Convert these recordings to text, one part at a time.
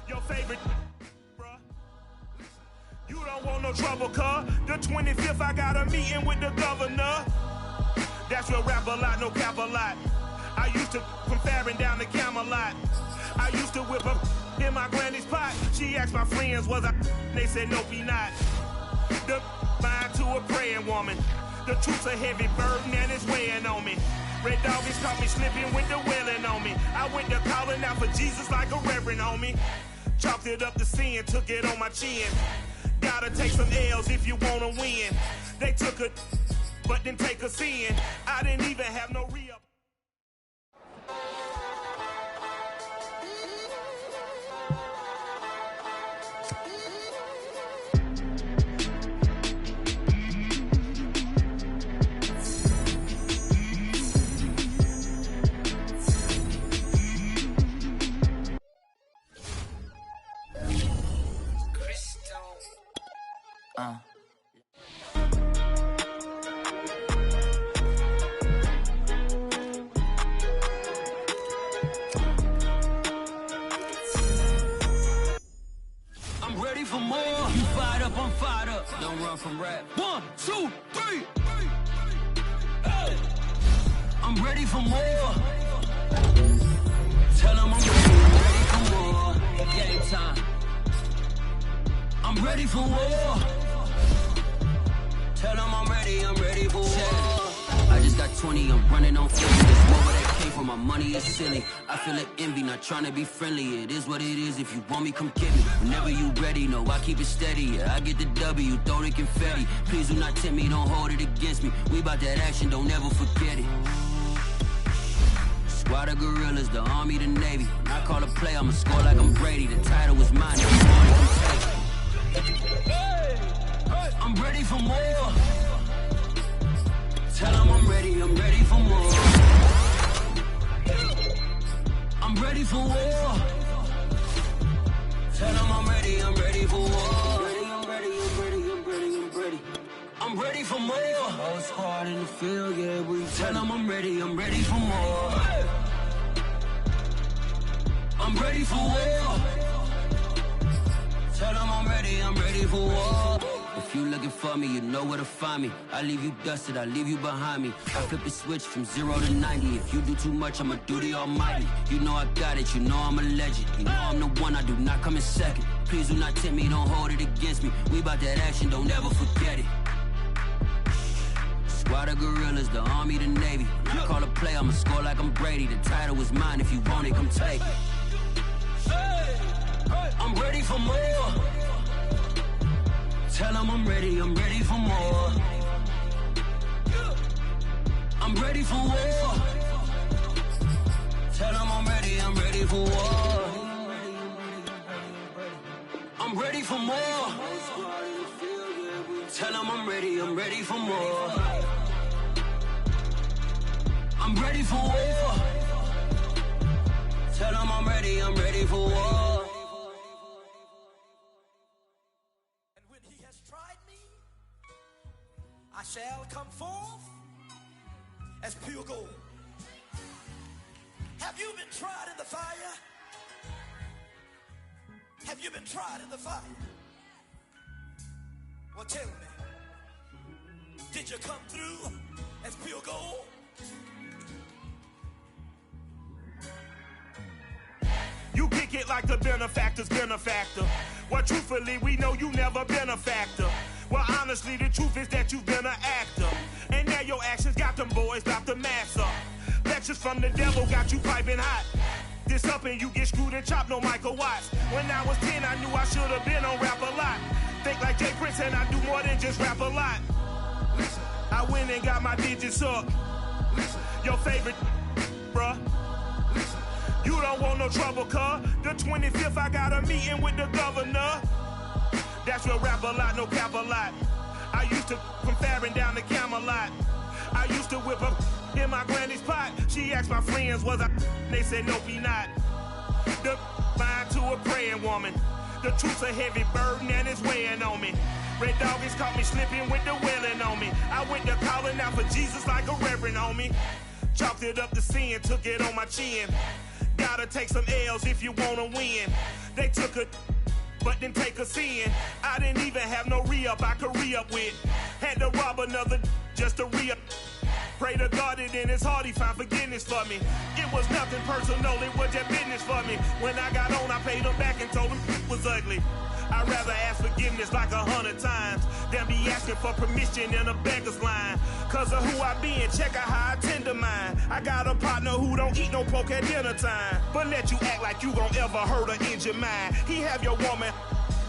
Your favorite, bruh. You don't want no trouble, cuz. The 25th, I got a meeting with the governor. That's real rap a lot, no cap a lot. I used to from Farron down to Camelot. I used to whip up in my granny's pot. She asked my friends, was I? They said, nope, he not. The mind to a praying woman. The truth's a heavy burden and it's weighing on me. Red doggies caught me slipping with the wailing on me. I went to calling out for Jesus like a reverend on me. Chalked it up to sin, took it on my chin. Gotta take some L's if you wanna win. They took a, but didn't take a sin. I didn't even have no re-up. I'm ready for more. You fired up, I'm fired up. Don't run from rap. 1, 2, 3. Hey. I'm ready for more. Tell them I'm ready for more. Game time. I'm ready for war. Tell them I'm ready for war. I just got 20, I'm running on 50. This more where that came from, my money is silly. I feel it envy, not trying to be friendly. It is what it is, if you want me, come get me. Whenever you ready, no, I keep it steady. Yeah, I get the W, throw the confetti. Please do not tempt me, don't hold it against me. We bout that action, don't ever forget it. Squad of gorillas, the army, the navy. When I call a play, I'ma score like I'm Brady. The title is mine, if you want it, come take it. I'm ready for more. Tell them I'm ready for more. I'm ready for war. Tell them I'm ready for war. I'm ready for more. Whole squad in the field, yeah, we tell them I'm ready for more. I'm ready for war. Tell them I'm ready for war. If you looking for me, you know where to find me. I leave you dusted, I leave you behind me. I flip the switch from 0 to 90. If you do too much, I'ma do the almighty. You know I got it, you know I'm a legend. You know I'm the one, I do not come in second. Please do not tempt me, don't hold it against me. We bout that action, don't ever forget it. Squad of gorillas, the army, the navy. When I call a play, I'ma score like I'm Brady. The title is mine, if you want it, come take it. I'm ready for more. Tell them I'm ready for more. I'm ready for war. Tell them I'm ready for war. I'm ready for more. Tell them I'm ready for more. I'm ready for war. Tell them I'm ready for war. I shall come forth as pure gold. Have you been tried in the fire? Have you been tried in the fire? Well, tell me, did you come through as pure gold? You kick it like the benefactor's benefactor. Well, truthfully, we know you never been a factor. Well, honestly, the truth is that you've been an actor. And now your actions got them boys dropped the mask up. Lectures from the devil got you piping hot. This up and you get screwed and chopped, no Michael Watts. When I was 10, I knew I should have been on rap a lot. Think like Jay Prince and I do more than just rap a lot. I went and got my digits up. Your favorite, bruh. You don't want no trouble, cuz. The 25th, I got a meeting with the governor. That's real rap a lot, no cap a lot. I used to from Farron down to Camelot. I used to whip up in my granny's pot. She asked my friends, was I? They said, nope, he not. The mind to a praying woman. The truth's a heavy burden and it's weighing on me. Red doggies caught me slipping with the wailing on me. I went to calling out for Jesus like a reverend on me. Chalked it up to sin, took it on my chin. Gotta take some L's if you wanna win. They took a but didn't take us in. I didn't even have no re-up I could re-up with. Had to rob another just to re-up. Pray to God that in his heart he found forgiveness for me. It was nothing personal, it was just business for me. When I got on, I paid him back and told him it was ugly. I'd rather ask forgiveness like 100 times than be asking for permission in a beggar's line. Cause of who I be and check out how I tend to mine. I got a partner who don't eat no pork at dinner time, but let you act like you gon' ever hurt or injure mine. He have your woman,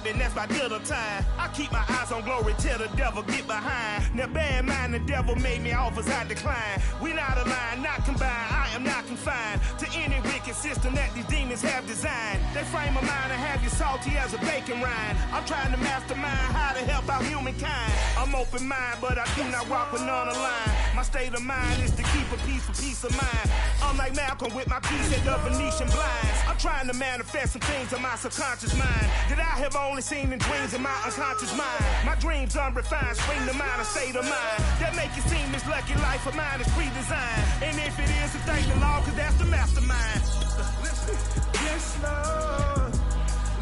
and that's my dinner time. I keep my eyes on glory till the devil get behind. Now bear in mind the devil made me offers I decline. We not aligned, not combined, I am not confined to any wicked system that these demons have designed. They frame a mind and have you salty as a bacon rind. I'm trying to mastermind how to help out humankind. I'm open mind, but I do not walk with none line. My state of mind is to keep a peace for peace of mind. I'm like Malcolm with my piece at the Venetian blinds. I'm trying to manifest some things in my subconscious mind that I have only seen in dreams in my unconscious mind. My dreams unrefined, spring to mind, a state of mind that make it seem this lucky life of mine is pre-designed. And if it is, to thank the Lord, cause that's the mastermind. Yes, Lord.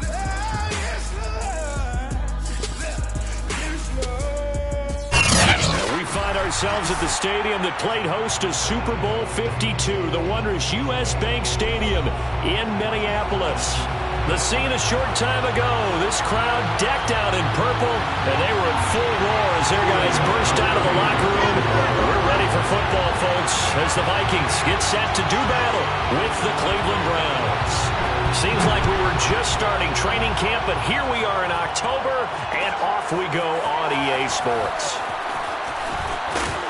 Yes, Lord. Yes, Lord. We find ourselves at the stadium that played host to Super Bowl 52, the wondrous U.S. Bank Stadium in Minneapolis. The scene a short time ago, this crowd decked out in purple, and they were in full roar as their guys burst out of the locker room. We're ready for football, folks, as the Vikings get set to do battle with the Cleveland Browns. Seems like we were just starting training camp, but here we are in October, and off we go on EA Sports.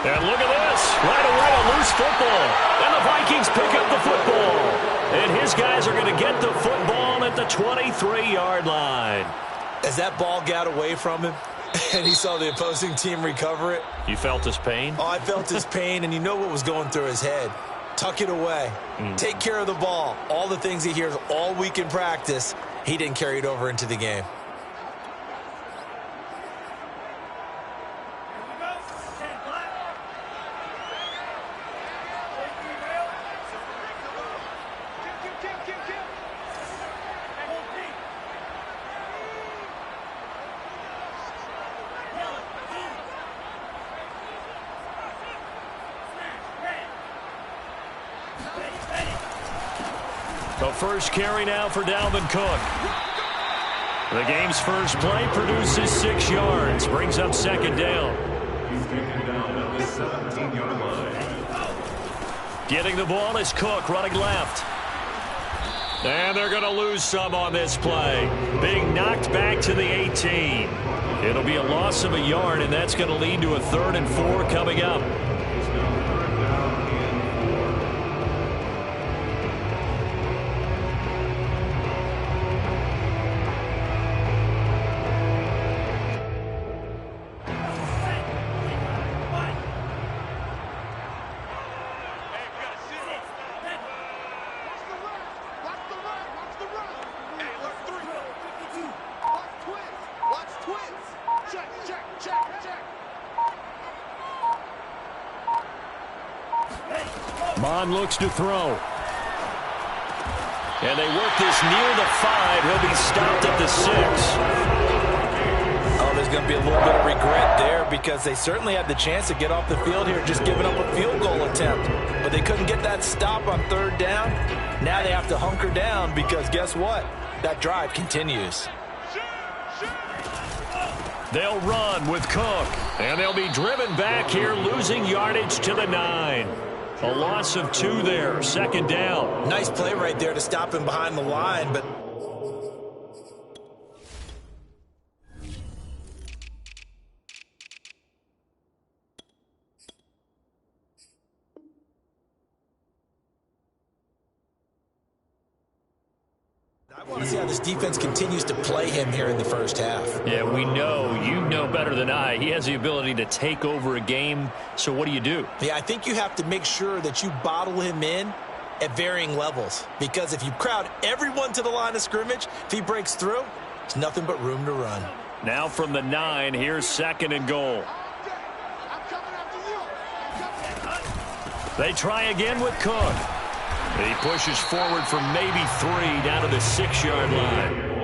And look at this, right away a loose football, and the Vikings pick up the football. And his guys are going to get the football at the 23-yard line. As that ball got away from him and he saw the opposing team recover it. You felt his pain? Oh, I felt his pain, and you know what was going through his head. Tuck it away. Take care of the ball. All the things he hears all week in practice, he didn't carry it over into the game. The first carry now for Dalvin Cook. The game's first play produces 6 yards, brings up second down. He's taken down at the 17-yard line. Getting the ball is Cook running left. And they're going to lose some on this play. Being knocked back to the 18. It'll be a loss of a yard, and that's going to lead to a 3rd and 4 coming up. Bond looks to throw. And they work this near the 5. He'll be stopped at the 6. Oh, there's going to be a little bit of regret there because they certainly had the chance to get off the field here, just giving up a field goal attempt. But they couldn't get that stop on 3rd down. Now they have to hunker down because guess what? That drive continues. They'll run with Cook. And they'll be driven back here, losing yardage to the 9. A loss of 2 there, second down. Nice play right there to stop him behind the line, but I want to see how this defense continues to play him here in the first half. Yeah, we know. You know better than I. He has the ability to take over a game. So what do you do? Yeah, I think you have to make sure that you bottle him in at varying levels. Because if you crowd everyone to the line of scrimmage, if he breaks through, there's nothing but room to run. Now from the 9, here's 2nd and goal. They try again with Cook. He pushes forward for maybe 3 down to the 6-yard line.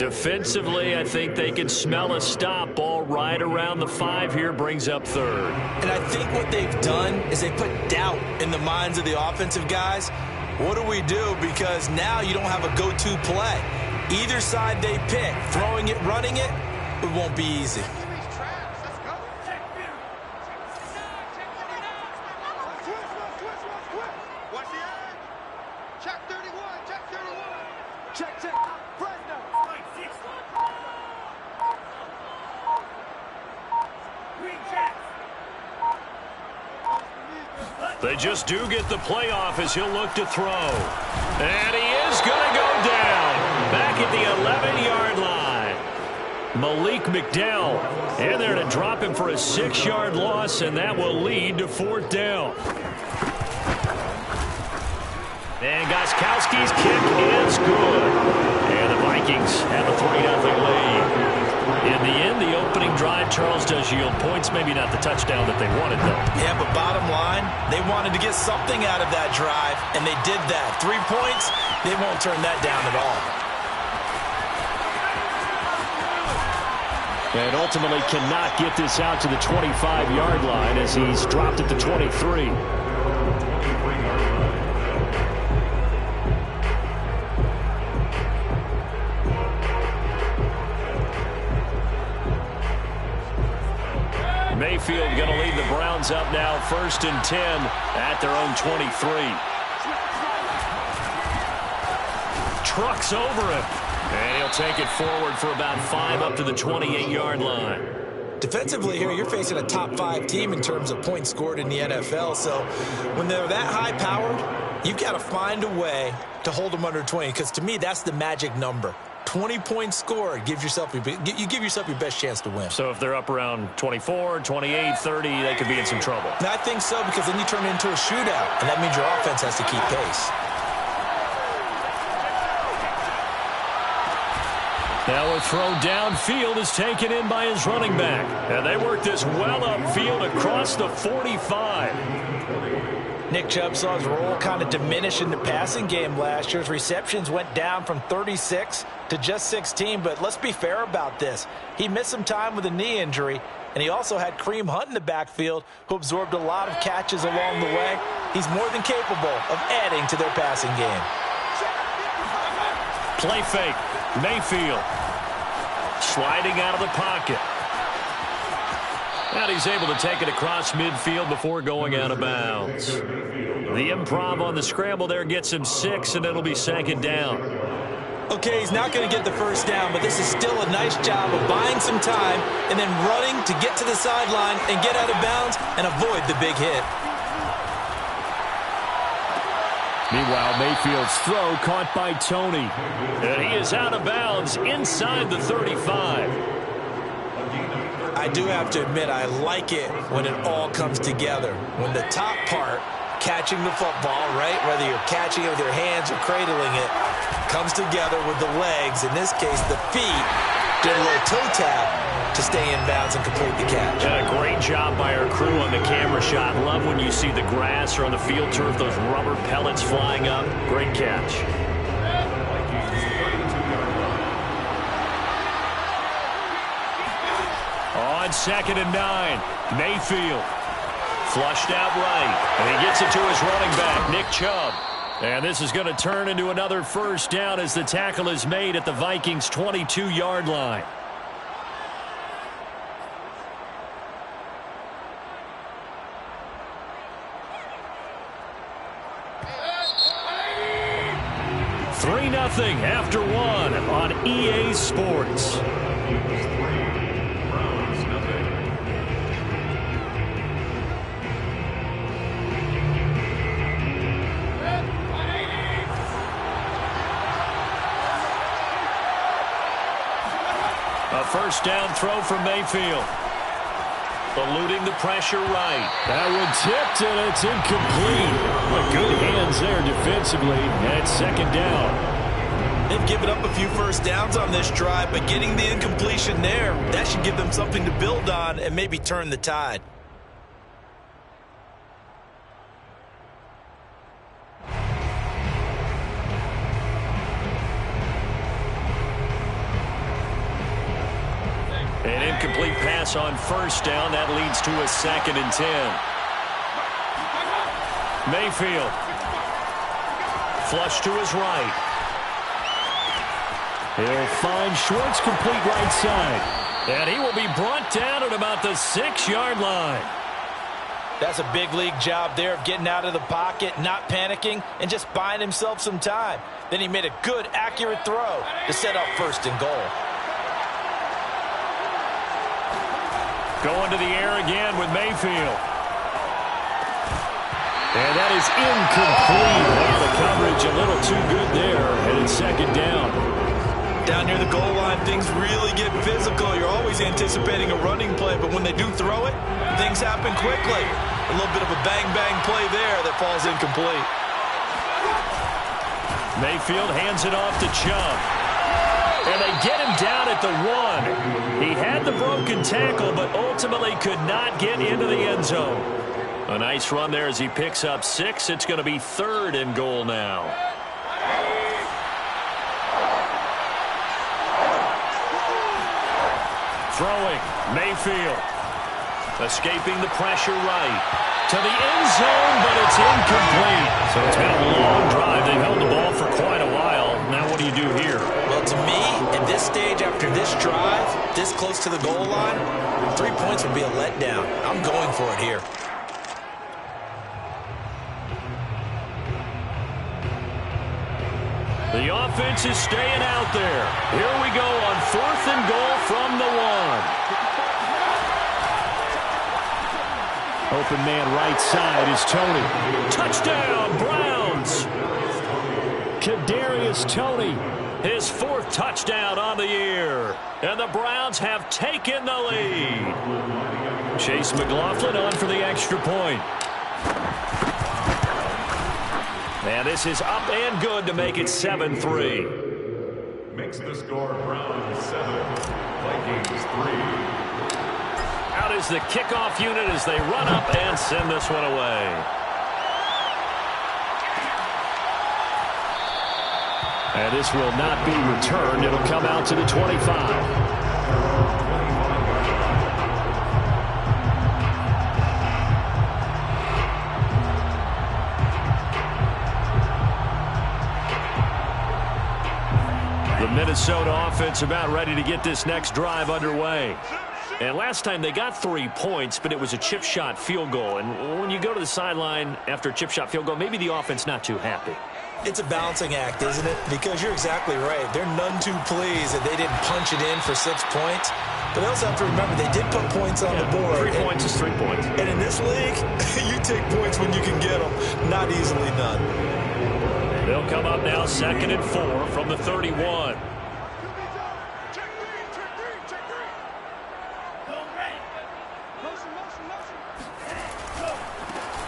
Defensively, I think they can smell a stop. Ball right around the 5 here, brings up third. And I think what they've done is they put doubt in the minds of the offensive guys. What do we do? Because now you don't have a go-to play. Either side they pick, throwing it, running it, it won't be easy. They just do get the playoff as he'll look to throw. And he is going to go down. Back at the 11-yard line. Malik McDowell in there to drop him for a 6-yard loss, and that will lead to 4th down. And Gostkowski's kick is good. And the Vikings have a 3-0 lead. In the end, the opening drive, Charles, does yield points. Maybe not the touchdown that they wanted, though. Yeah, but bottom line, they wanted to get something out of that drive, and they did that. 3 points, they won't turn that down at all. And ultimately cannot get this out to the 25-yard line as he's dropped at the 23. Mayfield going to lead the Browns up now, 1st and 10 at their own 23. Trucks over him, and he'll take it forward for about 5 up to the 28-yard line. Defensively here, you're facing a top 5 team in terms of points scored in the NFL, so when they're that high-powered, you've got to find a way to hold them under 20, because to me, that's the magic number. 20 points scored, you give yourself your best chance to win. So if they're up around 24, 28, 30, they could be in some trouble. And I think so, because then you turn it into a shootout, and that means your offense has to keep pace. Now a throw downfield is taken in by his running back. And they work this well upfield across the 45. Nick Chubb saw his role kind of diminish in the passing game last year. His receptions went down from 36 to just 16, but let's be fair about this. He missed some time with a knee injury, and he also had Kareem Hunt in the backfield, who absorbed a lot of catches along the way. He's more than capable of adding to their passing game. Play fake. Mayfield sliding out of the pocket. And he's able to take it across midfield before going out of bounds. The improv on the scramble there gets him 6, and it'll be 2nd down. Okay, he's not going to get the first down, but this is still a nice job of buying some time and then running to get to the sideline and get out of bounds and avoid the big hit. Meanwhile, Mayfield's throw caught by Tony. And he is out of bounds inside the 35. I do have to admit, I like it when it all comes together. When the top part, catching the football, right, whether you're catching it with your hands or cradling it, comes together with the legs, in this case the feet, did a little toe tap to stay in bounds and complete the catch. And a great job by our crew on the camera shot. Love when you see the grass or on the field turf, those rubber pellets flying up. Great catch. On 2nd and 9, Mayfield flushed out right, and he gets it to his running back, Nick Chubb. And this is going to turn into another 1st down as the tackle is made at the Vikings' 22-yard line. Nothing after 1 on EA Sports. A 1st down throw from Mayfield. Eluding the pressure right. That one tipped, and it's incomplete. But good hands there defensively, and it's 2nd down. They've given up a few 1st downs on this drive, but getting the incompletion there, that should give them something to build on and maybe turn the tide. An incomplete pass on first down. That leads to a 2nd and 10. Mayfield. Flush to his right. He'll find Schwartz complete right side. And he will be brought down at about the 6-yard line. That's a big league job there of getting out of the pocket, not panicking, and just buying himself some time. Then he made a good, accurate throw to set up 1st and goal. Going to the air again with Mayfield. And that is incomplete. The coverage a little too good there, and it's 2nd down. Down near the goal line, things really get physical. You're always anticipating a running play, but when they do throw it, things happen quickly. A little bit of a bang-bang play there that falls incomplete. Mayfield hands it off to Chubb. And they get him down at the 1. He had the broken tackle, but ultimately could not get into the end zone. A nice run there as he picks up 6. It's going to be 3rd and goal now. Throwing, Mayfield. Escaping the pressure right. To the end zone, but it's incomplete. So it's been a long drive. They've held the ball for quite a while. Now what do you do here? Well, to me, at this stage after this drive, this close to the goal line, 3 points would be a letdown. I'm going for it here. The offense is staying out there. Here we go on 4th and goal from the 1. Open man right side is Toney. Touchdown, Browns. Kadarius Toney, his 4th touchdown on the year. And the Browns have taken the lead. Chase McLaughlin on for the extra point. And this is up and good to make it 7-3. Makes the score Browns 7, Vikings 3. Out is the kickoff unit as they run up and send this one away. And this will not be returned. It'll come out to the 25. The Minnesota offense about ready to get this next drive underway. And last time they got 3 points, but it was a chip shot field goal. And when you go to the sideline after a chip shot field goal, maybe the offense not too happy. It's a balancing act, isn't it? Because you're exactly right. They're none too pleased that they didn't punch it in for 6 points. But they also have to remember they did put points on the board. 3 points is 3 points. And in this league, you take points when you can get them. Not easily done. They'll come up now 2nd and 4 from the 31.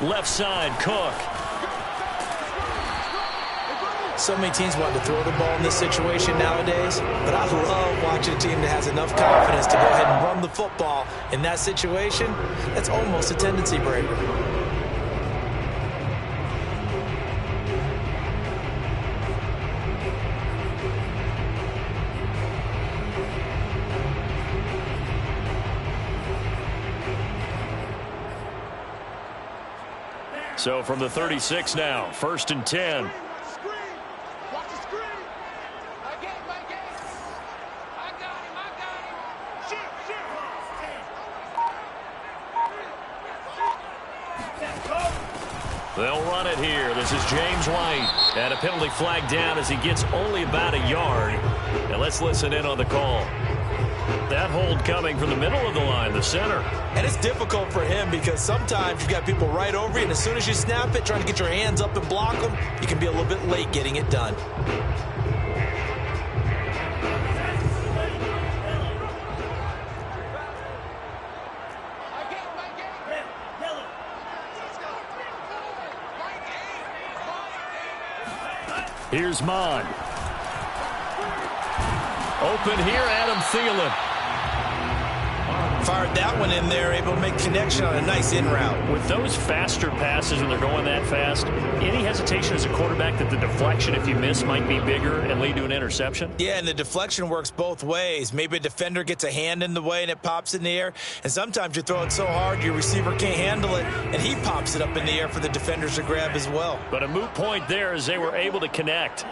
Left side, Cook. So many teams want to throw the ball in this situation nowadays, but I love watching a team that has enough confidence to go ahead and run the football. In that situation, that's almost a tendency breaker. So from the 36 now, 1st and 10. They'll run it here. This is James White. And a penalty flag down as he gets only about a yard. And let's listen in on the call. That hold coming from the middle of the line, the center. And it's difficult for him because sometimes you've got people right over you, and as soon as you snap it, trying to get your hands up and block them, you can be a little bit late getting it done. Here's Mon. Open here, Adam Thielen. Fired that one in there, able to make connection on a nice in route. With those faster passes and they're going that fast, any hesitation as a quarterback that the deflection, if you miss, might be bigger and lead to an interception? Yeah, and the deflection works both ways. Maybe a defender gets a hand in the way and it pops in the air, and sometimes you're throwing so hard your receiver can't handle it, and he pops it up in the air for the defenders to grab as well. But a moot point there as they were able to connect.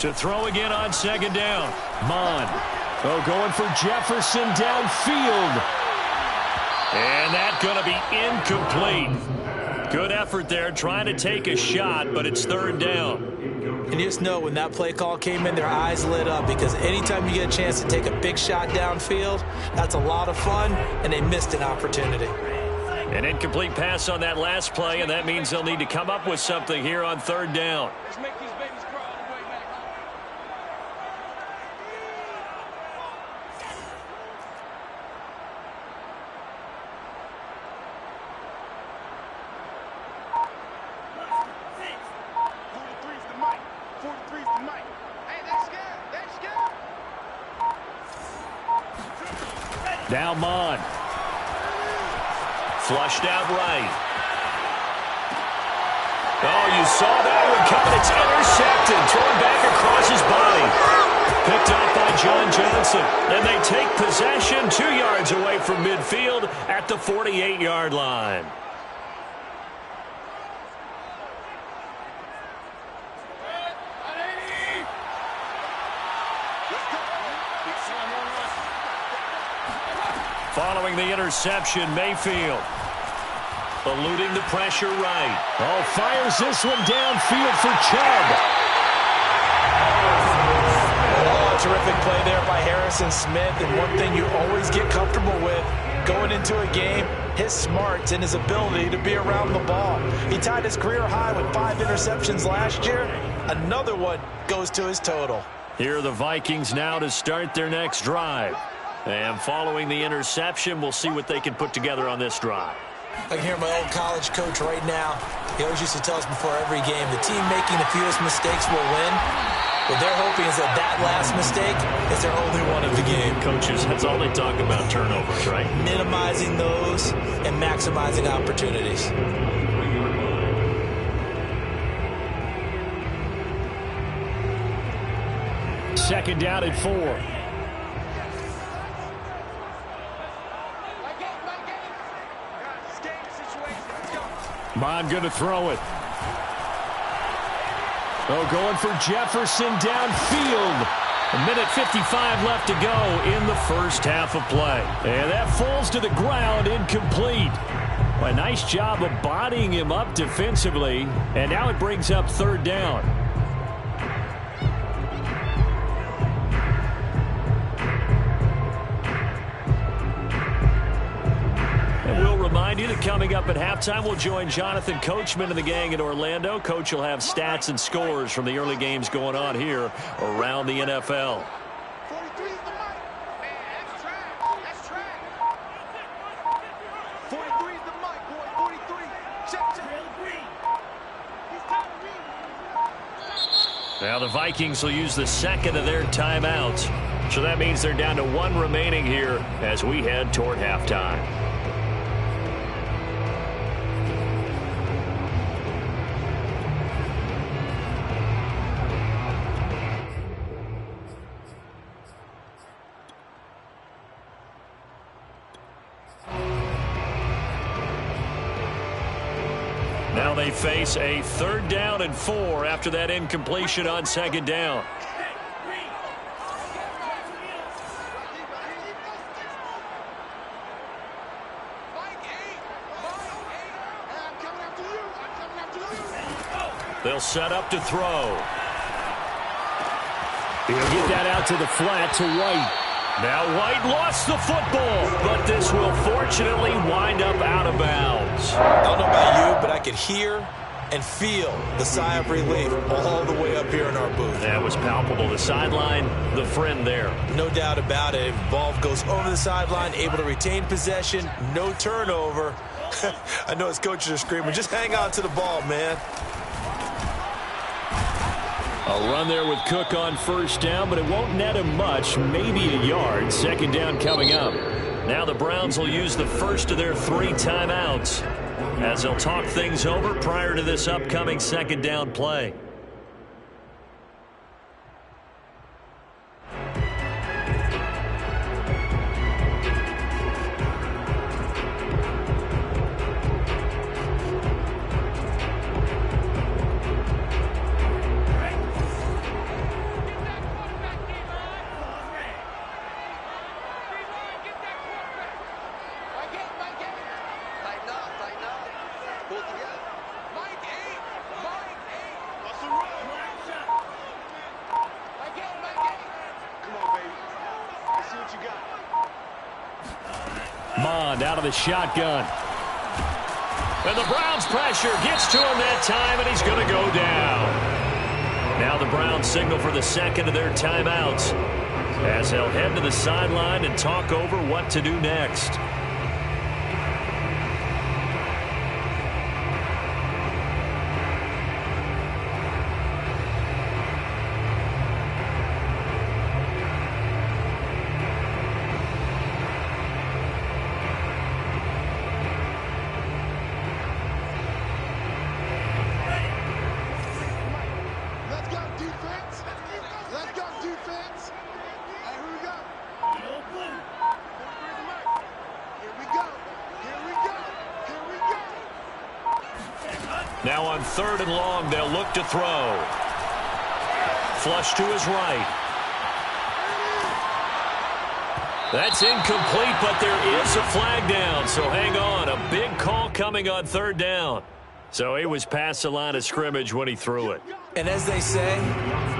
To throw again on second down. Mon. Going for Jefferson downfield. And that's going to be incomplete. Good effort there trying to take a shot, but it's third down. And you just know when that play call came in, their eyes lit up, because anytime you get a chance to take a big shot downfield, that's a lot of fun, and they missed an opportunity. An incomplete pass on that last play, and that means they'll need to come up with something here on third down. Let's make these babies cry on the way back home. Now Mon. Flushed out right. Oh, you saw that one coming. It's intercepted. Thrown back across his body. Picked up by John Johnson. And they take possession 2 yards away from midfield at the 48-yard line. Following the interception, Mayfield eluding the pressure right. Oh, fires this one downfield for Chubb. Oh, terrific play there by Harrison Smith. And one thing you always get comfortable with going into a game, his smarts and his ability to be around the ball. He tied his career high with 5 interceptions last year. Another one goes to his total. Here are the Vikings now to start their next drive. And following the interception, we'll see what they can put together on this drive. I can hear my old college coach right now. He always used to tell us before every game, the team making the fewest mistakes will win. What they're hoping is that that last mistake is their only one of the game. Coaches, that's all they talk about, turnovers, right? Minimizing those and maximizing opportunities. Second down and 4. Mon going to throw it. Oh, going for Jefferson downfield. 1:55 left to go in the first half of play. And that falls to the ground, incomplete. Well, a nice job of bodying him up defensively. And now it brings up third down. Remind you that coming up at halftime, we'll join Jonathan Coachman and the gang in Orlando. Coach will have stats and scores from the early games going on here around the NFL. 43 is the mic. Man, that's track. That's track. 43 is the mic, boy. 43. Check. Now the Vikings will use the second of their timeouts. So that means they're down to 1 remaining here as we head toward halftime. Now they face a third down and 4 after that incompletion on second down. They'll set up to throw. He'll get that out to the flat to White. Now White lost the football, but this will fortunately wind up out of bounds. I don't know about you, but I could hear and feel the sigh of relief all the way up here in our booth. That was palpable. The sideline, the friend there. No doubt about it. Ball goes over the sideline, able to retain possession, no turnover. I know his coaches are screaming, just hang on to the ball, man. A run there with Cook on first down, but it won't net him much, maybe a yard. Second down coming up. Now the Browns will use the first of their 3 timeouts as they'll talk things over prior to this upcoming second down play. Mond out of the shotgun. And the Browns pressure gets to him that time, and he's going to go down. Now the Browns signal for the second of their timeouts as they'll head to the sideline and talk over what to do next. Now on 3rd and long, they'll look to throw. Flush to his right. That's incomplete, but there is a flag down, so hang on. A big call coming on 3rd down. So he was past the line of scrimmage when he threw it. And as they say,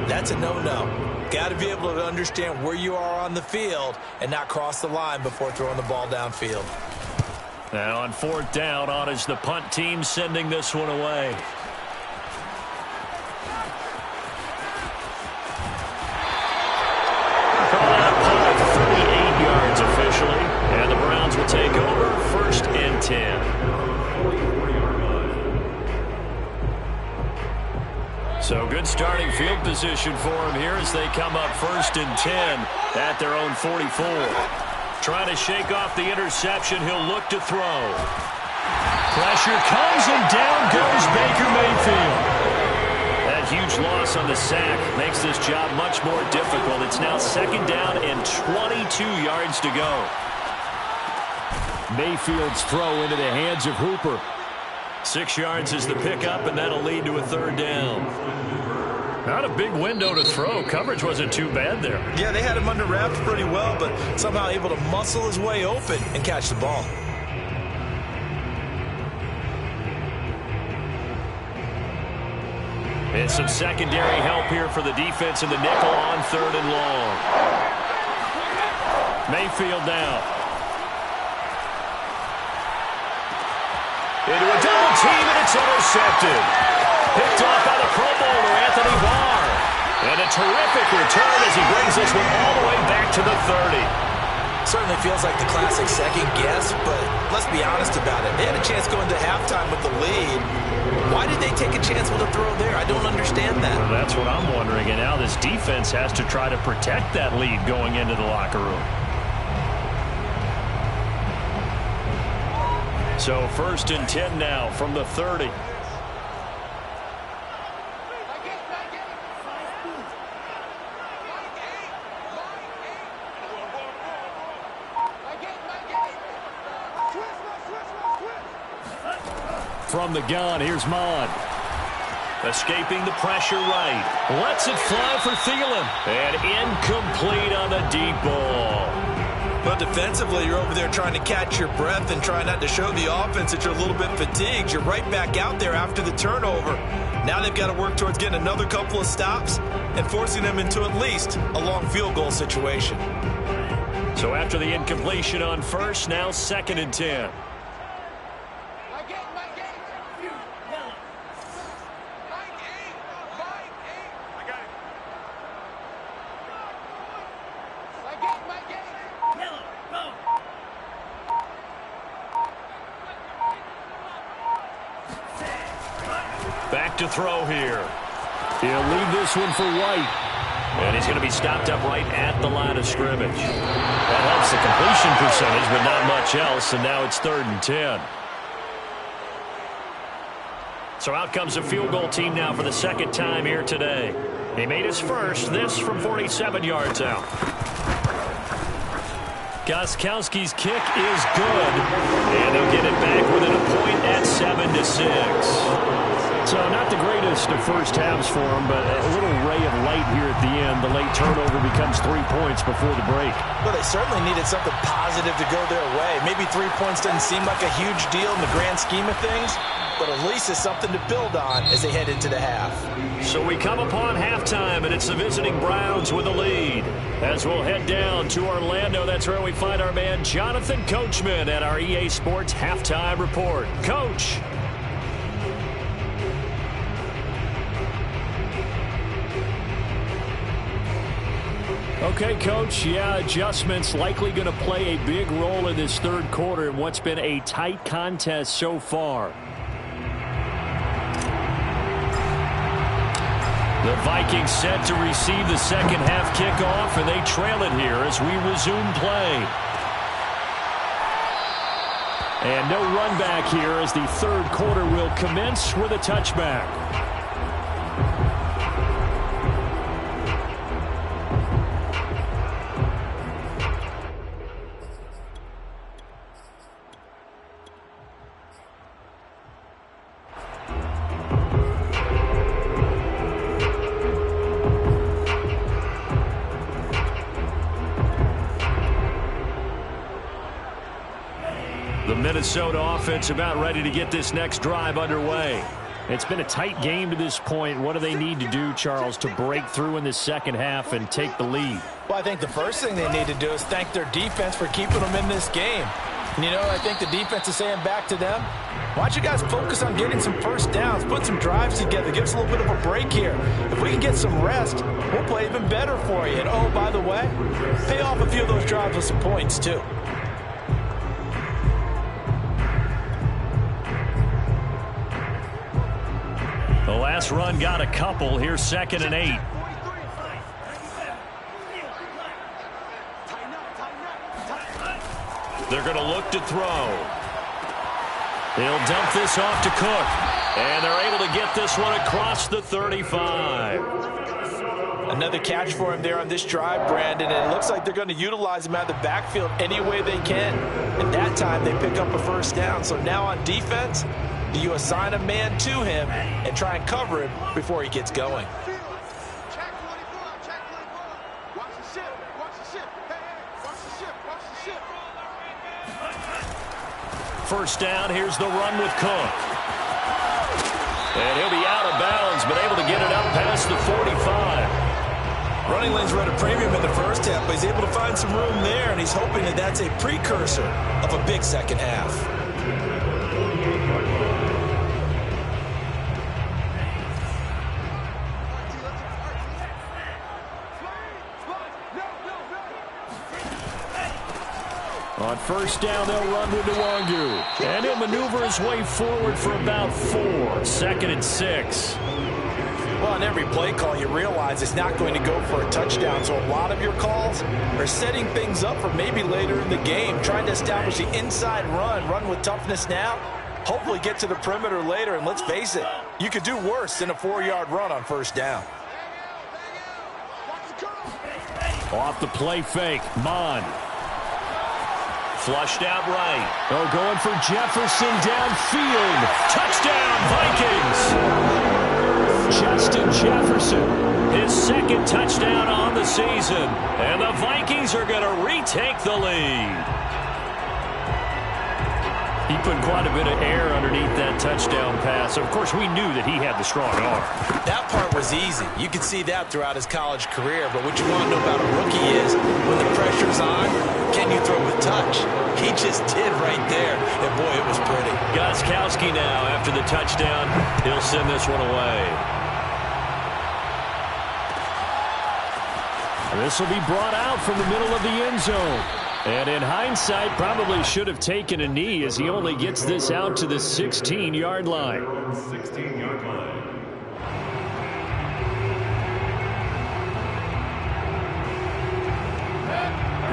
that's a no-no. Got to be able to understand where you are on the field and not cross the line before throwing the ball downfield. Now on 4th down, on is the punt team sending this one away. Call out punt, 38 yards officially. And the Browns will take over 1st and 10. So good starting field position for him here as they come up 1st and 10 at their own 44. Trying to shake off the interception. He'll look to throw. Pressure comes, and down goes Baker Mayfield. That huge loss on the sack makes this job much more difficult. It's now 2nd down and 22 yards to go. Mayfield's throw into the hands of Hooper. 6 yards is the pickup, and that'll lead to a 3rd down. Not a big window to throw. Coverage wasn't too bad there. Yeah, they had him under wraps pretty well, but somehow able to muscle his way open and catch the ball. And some secondary help here for the defense in the nickel on 3rd and long. Mayfield now. Into a double team, and it's intercepted. Picked off by the Pro Bowler, Anthony Barr. And a terrific return as he brings this one all the way back to the 30. Certainly feels like the classic second guess, but let's be honest about it. They had a chance going to halftime with the lead. Why did they take a chance with a throw there? I don't understand that. Well, that's what I'm wondering. And now this defense has to try to protect that lead going into the locker room. So 1st and 10 now from the 30. From the gun, here's Mond. Escaping the pressure right. Lets it fly for Thielen. And incomplete on the deep ball. But defensively, you're over there trying to catch your breath and try not to show the offense that you're a little bit fatigued. You're right back out there after the turnover. Now they've got to work towards getting another couple of stops and forcing them into at least a long field goal situation. So after the incompletion on 1st, now 2nd and 10. to throw here. He'll leave this one for White. And he's going to be stopped up right at the line of scrimmage. That helps the completion percentage, but not much else, and now it's 3rd and 10. So out comes a field goal team now for the second time here today. He made his first, this from 47 yards out. Gostkowski's kick is good, and they'll get it back within a point at 7-6. So not the greatest of first halves for him, but a little ray of light here at the end. The late turnover becomes 3 points before the break. Well, they certainly needed something positive to go their way. Maybe 3 points doesn't seem like a huge deal in the grand scheme of things, but at least it's something to build on as they head into the half. So we come upon halftime, and it's the visiting Browns with a lead. As we'll head down to Orlando, that's where we find our man Jonathan Coachman at our EA Sports Halftime Report. Coach. Okay, Coach, yeah, adjustments likely going to play a big role in this third quarter in what's been a tight contest so far. The Vikings set to receive the second half kickoff, and they trail it here as we resume play. And no run back here as the third quarter will commence with a touchback. Minnesota offense about ready to get this next drive underway. It's been a tight game to this point. What do they need to do, Charles, to break through in this second half and take the lead? Well, I think the first thing they need to do is thank their defense for keeping them in this game. And, you know, I think the defense is saying back to them, why don't you guys focus on getting some first downs, put some drives together, give us a little bit of a break here. If we can get some rest, we'll play even better for you. And, oh, by the way, pay off a few of those drives with some points, too. The last run got a couple. Here's 2nd and 8. They're going to look to throw. They'll dump this off to Cook. And they're able to get this one across the 35. Another catch for him there on this drive, Brandon. And it looks like they're going to utilize him out of the backfield any way they can. And that time they pick up a first down. So now on defense, do you assign a man to him and try and cover him before he gets going? First down, here's the run with Cook. And he'll be out of bounds, but able to get it out past the 45. Running lanes were at a premium in the first half, but he's able to find some room there, and he's hoping that that's a precursor of a big second half. On first down, they'll run with Nwangu. And he'll maneuver his way forward for about 4. 2nd and 6. Well, on every play call, you realize it's not going to go for a touchdown. So a lot of your calls are setting things up for maybe later in the game, trying to establish the inside run with toughness now, hopefully get to the perimeter later. And let's face it, you could do worse than a 4-yard run on first down. Off the play fake, Mon. Flushed out right. Oh, going for Jefferson downfield. Touchdown, Vikings. Justin Jefferson, his 2nd touchdown on the season. And the Vikings are going to retake the lead. He put quite a bit of air underneath that touchdown pass. Of course, we knew that he had the strong arm. That part was easy. You could see that throughout his college career. But what you want to know about a rookie is when the pressure's on, can you throw with touch? He just did right there. And, boy, it was pretty. Gostkowski now after the touchdown. He'll send this one away. This will be brought out from the middle of the end zone. And in hindsight, probably should have taken a knee as he only gets this out to the 16-yard line. 16-yard line.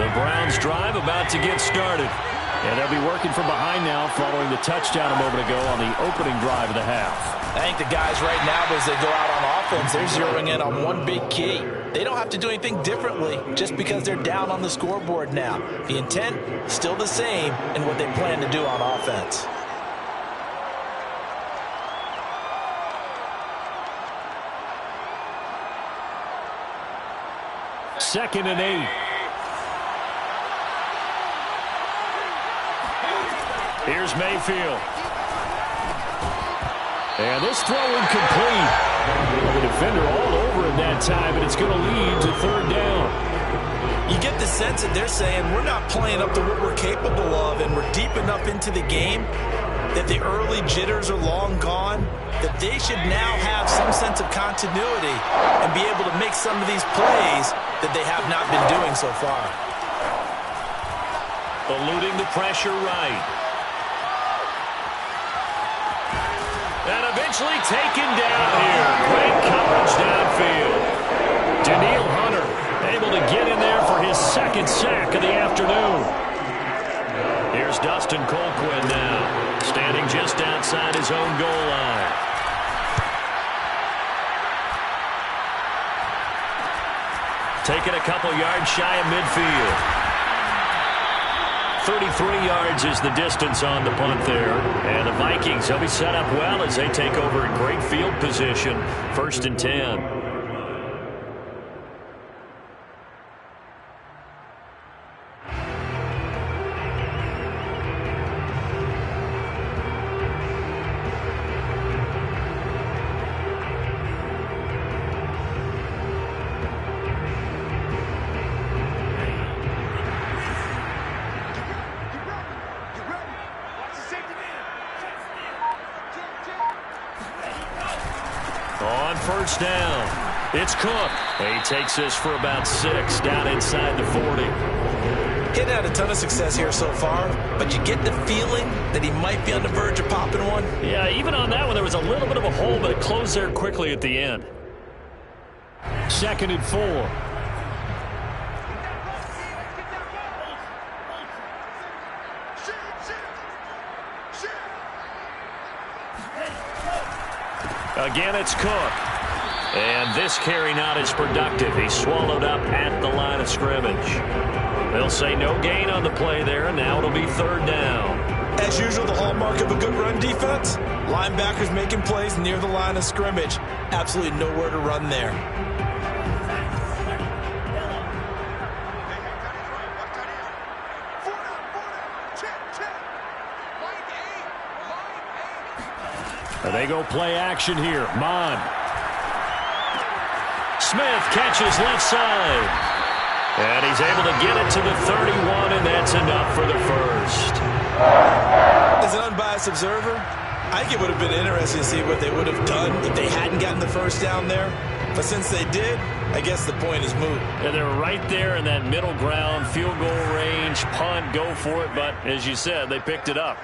The Browns drive about to get started. And they'll be working from behind now following the touchdown a moment ago on the opening drive of the half. I think the guys right now, as they go out on offense, they're zeroing in on one big key. They don't have to do anything differently just because they're down on the scoreboard now. The intent, still the same in what they plan to do on offense. Second and 8. Here's Mayfield. And this throw incomplete. The defender all over him that time, and it's going to lead to third down. You get the sense that they're saying we're not playing up to what we're capable of, and we're deep enough into the game that the early jitters are long gone, that they should now have some sense of continuity and be able to make some of these plays that they have not been doing so far. Eluding the pressure right. And eventually taken down here. Great coverage downfield. Daniil Hunter able to get in there for his second sack of the afternoon. Here's Dustin Colquhoun now, standing just outside his own goal line. Taking a couple yards shy of midfield. 33 yards is the distance on the punt there. And the Vikings, they'll be set up well as they take over in great field position. 1st and 10. On first down, it's Cook. He takes this for about 6 down inside the 40. He's had a ton of success here so far, but you get the feeling that he might be on the verge of popping one. Yeah, even on that one, there was a little bit of a hole, but it closed there quickly at the end. 2nd and 4. Again, it's Cook. And this carry not as productive. He's swallowed up at the line of scrimmage. They'll say no gain on the play there, and now it'll be 3rd down. As usual, the hallmark of a good run defense, linebackers making plays near the line of scrimmage. Absolutely nowhere to run there. And they go play action here. Mon. Smith catches left side. And he's able to get it to the 31, and that's enough for the first. As an unbiased observer, I think it would have been interesting to see what they would have done if they hadn't gotten the first down there. But since they did, I guess the point is moot. And they're right there in that middle ground, field goal range, punt, go for it. But as you said, they picked it up.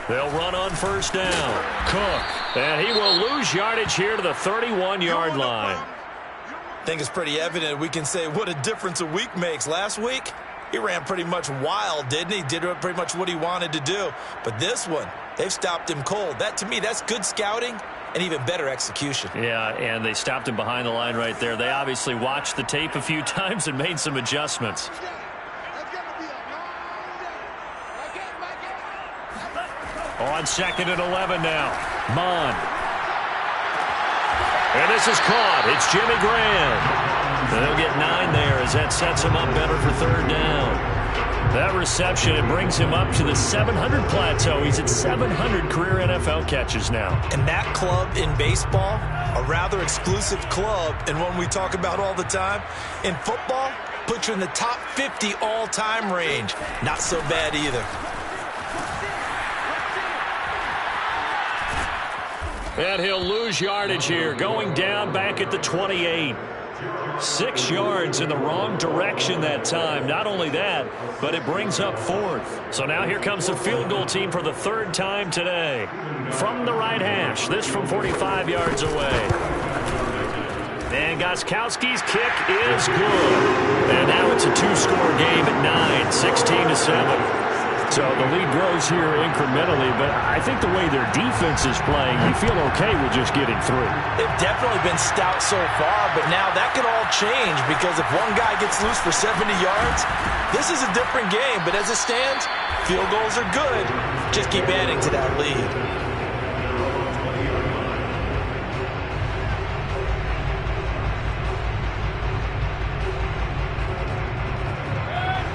They'll run on first down. Cook. And he will lose yardage here to the 31-yard line. I think it's pretty evident we can say what a difference a week makes. Last week, he ran pretty much wild, didn't he? Did pretty much what he wanted to do. But this one, they've stopped him cold. That, to me, that's good scouting and even better execution. Yeah, and they stopped him behind the line right there. They obviously watched the tape a few times and made some adjustments. On 2nd and 11 now. Mon. And this is caught. It's Jimmy Graham. They'll get 9 there as that sets him up better for 3rd down. That reception, it brings him up to the 700 plateau. He's at 700 career NFL catches now. And that club in baseball, a rather exclusive club, and one we talk about all the time. In football, put you in the top 50 all-time range. Not so bad either. And he'll lose yardage here, going down back at the 28. 6 yards in the wrong direction that time. Not only that, but it brings up 4th. So now here comes the field goal team for the 3rd time today. From the right hash, this from 45 yards away. And Gostkowski's kick is good. And now it's a 2-score game at 9, 16-7. So the lead grows here incrementally, but I think the way their defense is playing, you feel okay with just getting through. They've definitely been stout so far, but now that could all change because if one guy gets loose for 70 yards, this is a different game. But as it stands, field goals are good. Just keep adding to that lead.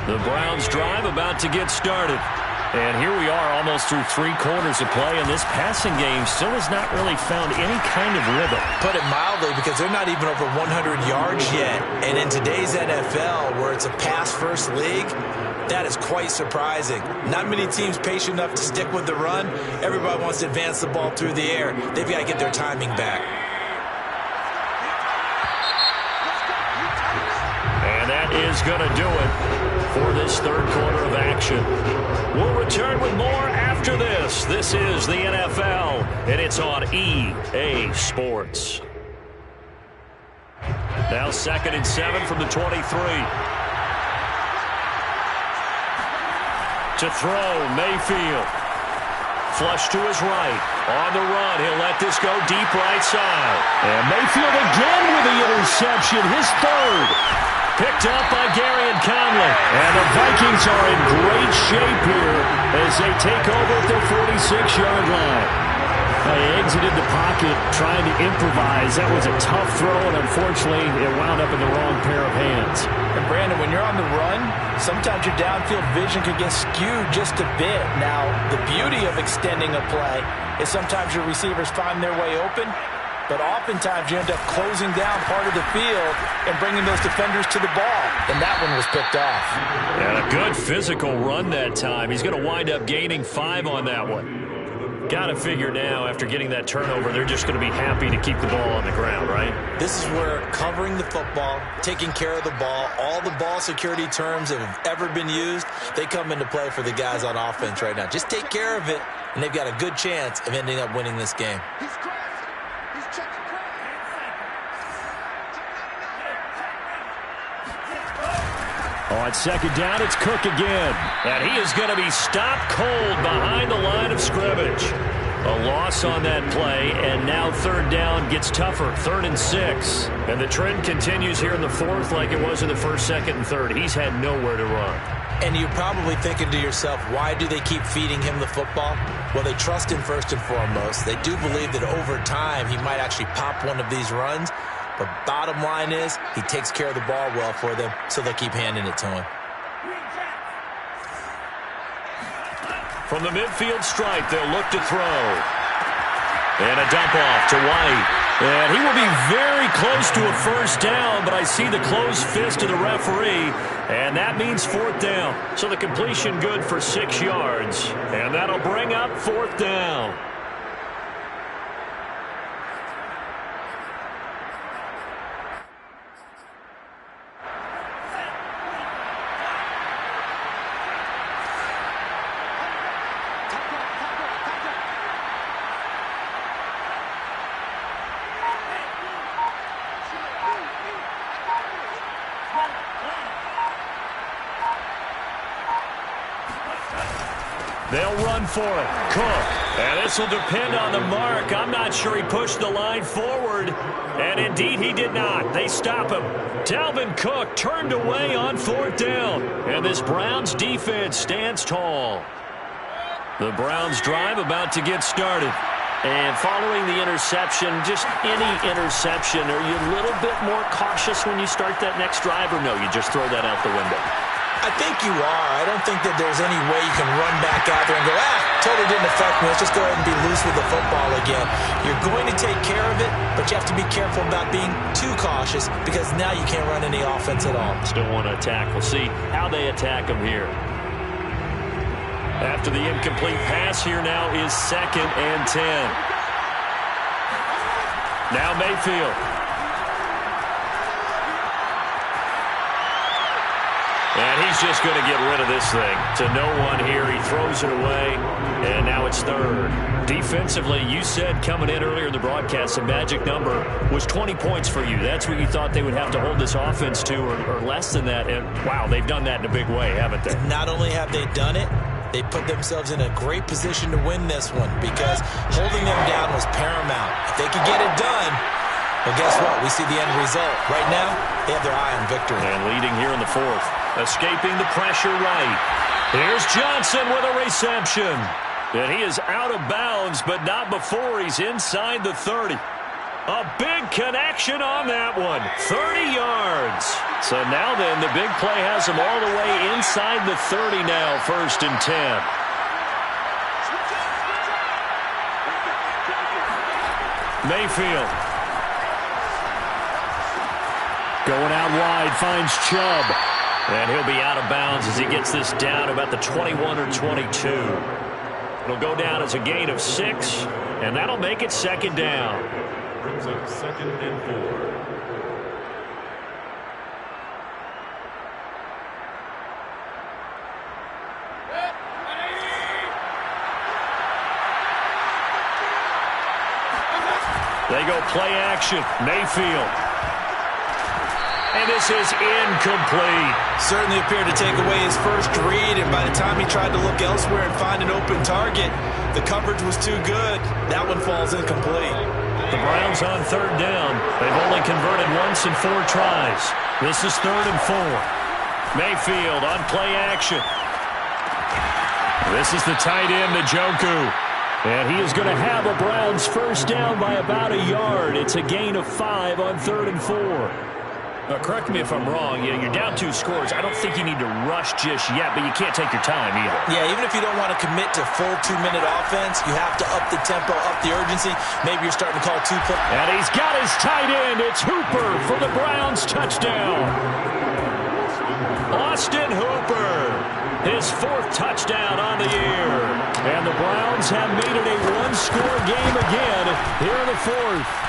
The Browns drive about to get started. And here we are almost through 3 quarters of play, and this passing game still has not really found any kind of rhythm. Put it mildly, because they're not even over 100 yards yet. And in today's NFL, where it's a pass-first league, that is quite surprising. Not many teams patient enough to stick with the run. Everybody wants to advance the ball through the air. They've got to get their timing back. And that is going to do it for this 3rd quarter of action. We'll return with more after this. This is the NFL, and it's on EA Sports. Now 2nd and 7 from the 23. To throw, Mayfield. Flush to his right. On the run, he'll let this go deep right side. And Mayfield again with the interception, his 3rd. Picked up by Gary and Conley. And the Vikings are in great shape here as they take over at their 46-yard line. They exited the pocket trying to improvise. That was a tough throw, and unfortunately, it wound up in the wrong pair of hands. And Brandon, when you're on the run, sometimes your downfield vision can get skewed just a bit. Now, the beauty of extending a play is sometimes your receivers find their way open, but oftentimes you end up closing down part of the field and bringing those defenders to the ball. And that one was picked off. And a good physical run that time. He's going to wind up gaining 5 on that one. Got to figure now, after getting that turnover, they're just going to be happy to keep the ball on the ground, right? This is where covering the football, taking care of the ball, all the ball security terms that have ever been used, they come into play for the guys on offense right now. Just take care of it, and they've got a good chance of ending up winning this game. On 2nd down, it's Cook again. And he is going to be stopped cold behind the line of scrimmage. A loss on that play, and now 3rd down gets tougher. 3rd and 6. And the trend continues here in the 4th like it was in the 1st, 2nd, and 3rd. He's had nowhere to run. And you're probably thinking to yourself, why do they keep feeding him the football? Well, they trust him first and foremost. They do believe that over time he might actually pop one of these runs. But bottom line is, he takes care of the ball well for them, so they'll keep handing it to him. From the midfield stripe, they'll look to throw. And a dump off to White. And he will be very close to a 1st down, but I see the closed fist of the referee, and that means 4th down. So the completion good for 6 yards, and that'll bring up 4th down. They'll run for it. Cook. And this will depend on the mark. I'm not sure he pushed the line forward. And indeed he did not. They stop him. Dalvin Cook turned away on 4th down. And this Browns defense stands tall. The Browns drive about to get started. And following the interception, just any interception, are you a little bit more cautious when you start that next drive, or no, you just throw that out the window? I think you are. I don't think that there's any way you can run back out there and go, totally didn't affect me. Let's just go ahead and be loose with the football again. You're going to take care of it, but you have to be careful about being too cautious because now you can't run any offense at all. Still want to attack. We'll see how they attack him here. After the incomplete pass, here now is 2nd and 10. Now Mayfield. he's just going to get rid of this thing. To no one here. He throws it away, and now it's third. Defensively, you said coming in earlier in the broadcast, the magic number was 20 points for you. That's what you thought they would have to hold this offense to, or less than that. And, wow, they've done that in a big way, haven't they? Not only have they done it, they put themselves in a great position to win this one because holding them down was paramount. If they could get it done, well, guess what? We see the end result. Right now, they have their eye on victory. And leading here in the fourth. Escaping the pressure right. Here's Johnson with a reception. And he is out of bounds, but not before he's inside the 30. A big connection on that one. 30 yards. So now then, the big play has him all the way inside the 30 now, 1st and 10. Mayfield. Going out wide, finds Chubb. And he'll be out of bounds as he gets this down about the 21 or 22. It'll go down as a gain of 6, and that'll make it 2nd down. Brings up 2nd and 4. They go play action. Mayfield. And this is incomplete. Certainly appeared to take away his first read, and by the time he tried to look elsewhere and find an open target, the coverage was too good. That one falls incomplete. The Browns on 3rd down. They've only converted once in 4 tries. This is 3rd and 4. Mayfield on play action. This is the tight end, Njoku. And he is going to have a Browns first down by about a yard. It's a gain of 5 on 3rd and 4. Correct me if I'm wrong. You're down 2 scores. I don't think you need to rush just yet, but you can't take your time either. Yeah, even if you don't want to commit to full 2-minute offense, you have to up the tempo, up the urgency. Maybe you're starting to call 2 plays. And he's got his tight end. It's Hooper for the Browns touchdown. Austin Hooper, his 4th touchdown on the year. And the Browns have made it a 1-score game again here in the 4th.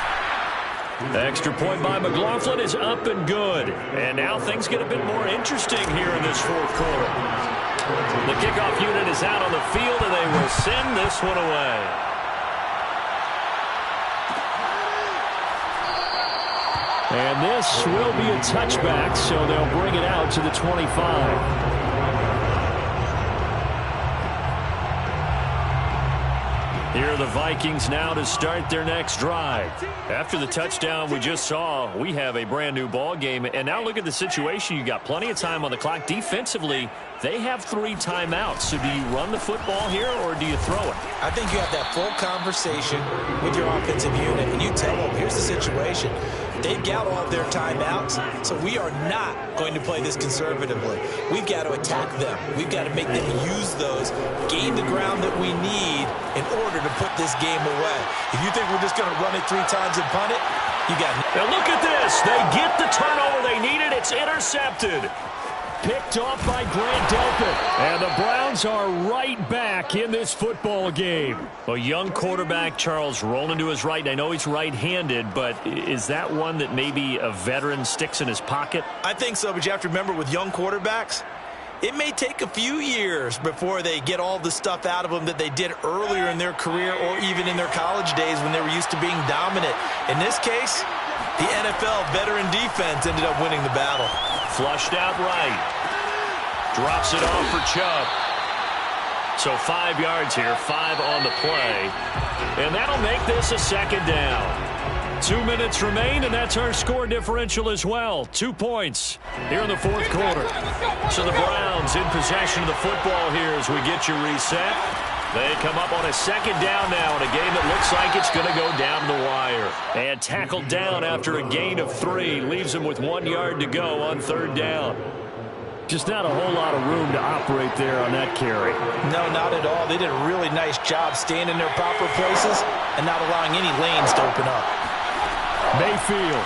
Extra point by McLaughlin is up and good. And now things get a bit more interesting here in this 4th quarter. The kickoff unit is out on the field, and they will send this one away. And this will be a touchback, so they'll bring it out to the 25. Here are the Vikings now to start their next drive. After the touchdown we just saw, we have a brand new ball game. And now look at the situation. You got plenty of time on the clock. Defensively, they have 3 timeouts. So do you run the football here or do you throw it? I think you have that full conversation with your offensive unit, and you tell them, here's the situation. They've got all of their timeouts, so we are not going to play this conservatively. We've got to attack them. We've got to make them use those, gain the ground that we need in order to put this game away. If you think we're just going to run it 3 times and punt it, you got it. Now look at this. They get the turnover they needed. It's intercepted. Picked off by Grant Delpit. And the Browns are right back in this football game. A young quarterback, Charles, rolling to his right. And I know he's right-handed, but is that one that maybe a veteran sticks in his pocket? I think so, but you have to remember with young quarterbacks, it may take a few years before they get all the stuff out of them that they did earlier in their career or even in their college days when they were used to being dominant. In this case, the NFL veteran defense ended up winning the battle. Flushed out right. Drops it off for Chubb. So 5 yards here, 5 on the play. And that'll make this a 2nd down. 2 minutes remain, and that's our score differential as well. 2 points here in the 4th quarter. So the Browns in possession of the football here as we get you reset. They come up on a 2nd down now in a game that looks like it's going to go down the wire. And tackled down after a gain of 3. Leaves them with 1 yard to go on 3rd down. Just not a whole lot of room to operate there on that carry. No, not at all. They did a really nice job staying in their proper places and not allowing any lanes to open up. Mayfield.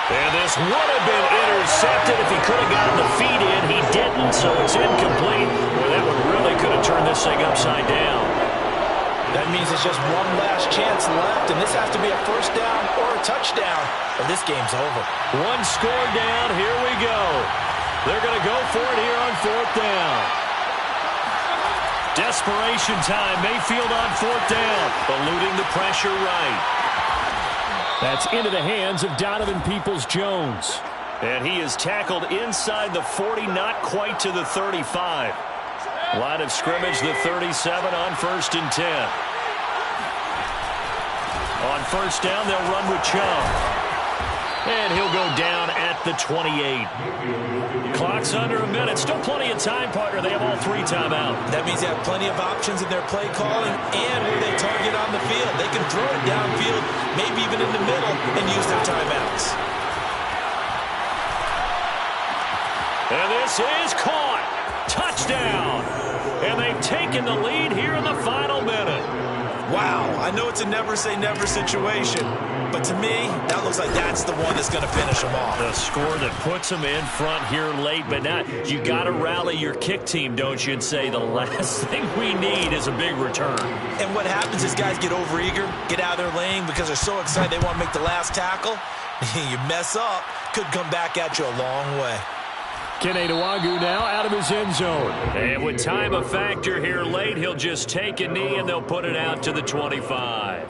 And this would have been intercepted if he could have gotten the feet in. He didn't, so it's incomplete. Well, that one really could have turned this thing upside down. That means it's just one last chance left, and this has to be a first down or a touchdown, or this game's over. One score down. Here we go. They're going to go for it here on fourth down. Desperation time. Mayfield on fourth down, eluding the pressure right. That's into the hands of Donovan Peoples-Jones. And he is tackled inside the 40, not quite to the 35. Line of scrimmage, the 37 on 1st and 10. On first down, they'll run with Chung. And he'll go down at the 28. Clock's under a minute. Still plenty of time, partner. They have all 3 timeouts. That means they have plenty of options in their play calling and where they target on the field. They can throw it downfield, maybe even in the middle, and use their timeouts. And this is caught. Touchdown. And they've taken the lead here in the final minute. Wow, I know it's a never-say-never situation, but to me, that looks like that's the one that's going to finish them off. The score that puts them in front here late, but now you got to rally your kick team, don't you, and say the last thing we need is a big return. And what happens is guys get overeager, get out of their lane because they're so excited they want to make the last tackle. You mess up, could come back at you a long way. Kene Nwangwu now out of his end zone. And with time a factor here late, he'll just take a knee and they'll put it out to the 25.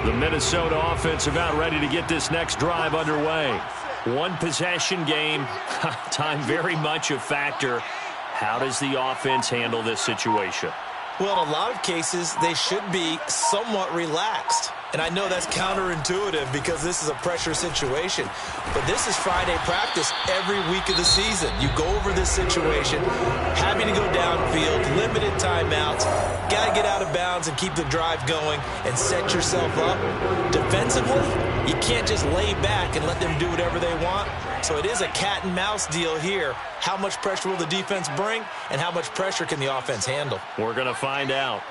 The Minnesota offense about ready to get this next drive underway. One possession game, time very much a factor. How does the offense handle this situation? Well, in a lot of cases, they should be somewhat relaxed. And I know that's counterintuitive because this is a pressure situation. But this is Friday practice every week of the season. You go over this situation, having to go downfield, limited timeouts, got to get out of bounds and keep the drive going and set yourself up. Defensively, you can't just lay back and let them do whatever they want. So it is a cat and mouse deal here. How much pressure will the defense bring and how much pressure can the offense handle? We're going to find out.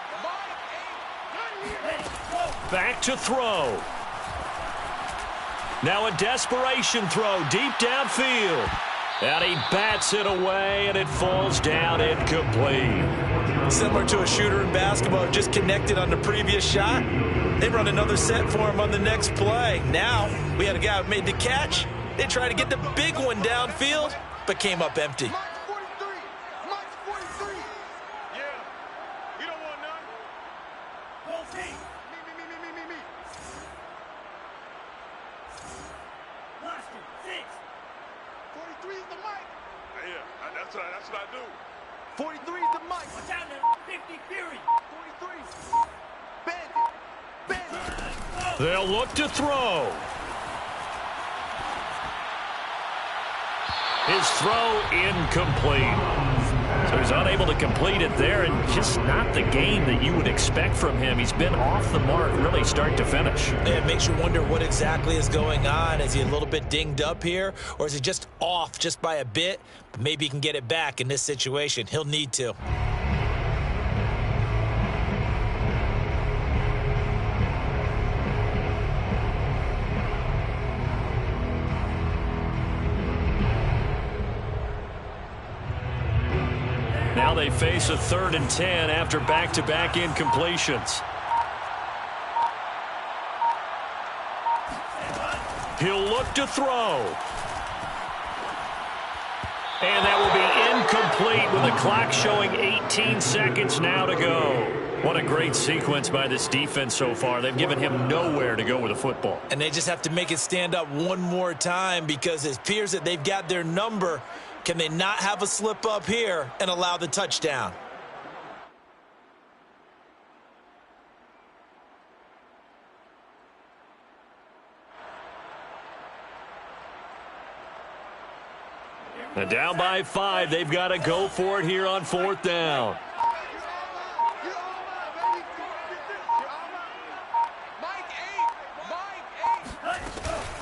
Back to throw. Now a desperation throw deep downfield. And he bats it away, and it falls down incomplete. Similar to a shooter in basketball, just connected on the previous shot. They run another set for him on the next play. Now we had a guy who made the catch. They tried to get the big one downfield, but came up empty. That's what I do. 43 is the mic. Watch out now. 50 Fury. 43. Bandit. They'll look to throw. His throw incomplete. So he's unable to complete it there, and just not the game that you would expect from him. He's been off the mark really start to finish. It makes you wonder what exactly is going on. Is he a little bit dinged up here, or is he just off just by a bit? Maybe he can get it back in this situation. He'll need to. Now they face a 3rd and 10 after back-to-back incompletions. He'll look to throw. And that will be incomplete with the clock showing 18 seconds now to go. What a great sequence by this defense so far. They've given him nowhere to go with the football. And they just have to make it stand up one more time because it appears that they've got their number. Can they not have a slip up here and allow the touchdown? And down by 5, they've got to go for it here on 4th down.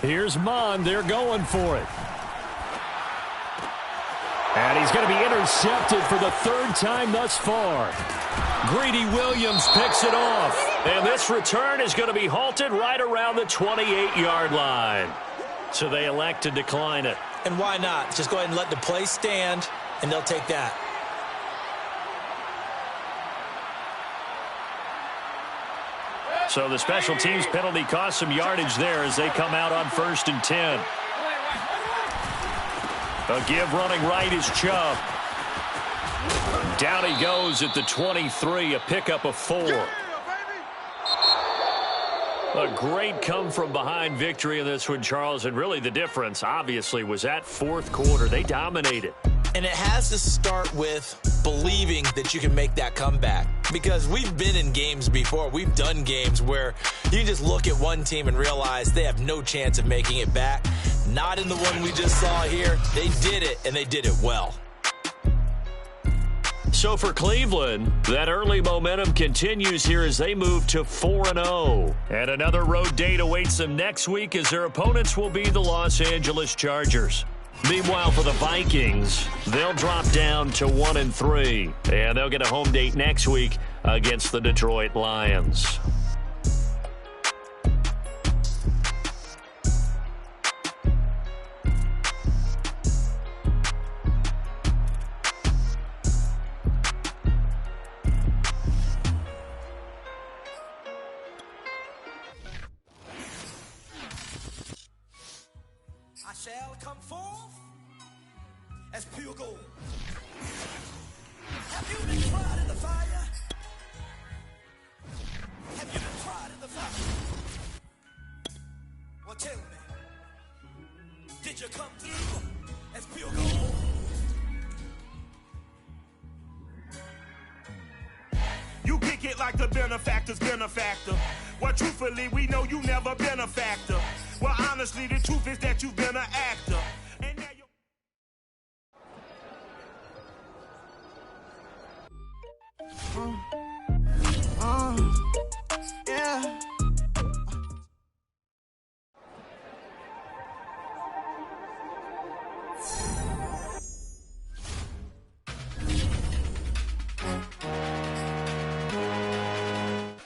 Here's Mon. They're going for it. And he's going to be intercepted for the third time thus far. Greedy Williams picks it off. And this return is going to be halted right around the 28-yard line. So they elect to decline it. And why not? Just go ahead and let the play stand, and they'll take that. So the special teams penalty cost some yardage there as they come out on 1st and 10. A give running right is Chubb. Down he goes at the 23, a pickup of 4. A great come-from-behind victory in this one, Charles, and really the difference, obviously, was that fourth quarter. They dominated. And it has to start with believing that you can make that comeback. Because we've been in games before. We've done games where you just look at one team and realize they have no chance of making it back. Not in the one we just saw here. They did it, and they did it well. So for Cleveland, that early momentum continues here as they move to 4-0. And another road date awaits them next week as their opponents will be the Los Angeles Chargers. Meanwhile, for the Vikings, they'll drop down to 1-3. And they'll get a home date next week against the Detroit Lions. I shall come forth as pure gold. Have you been tried in the fire? Have you been tried in the fire? Well, tell me, did you come through as pure gold? You kick it like the benefactor's benefactor. Well, truthfully, we know you never been a factor. Well, honestly, the truth is that you've been an actor. And now you're...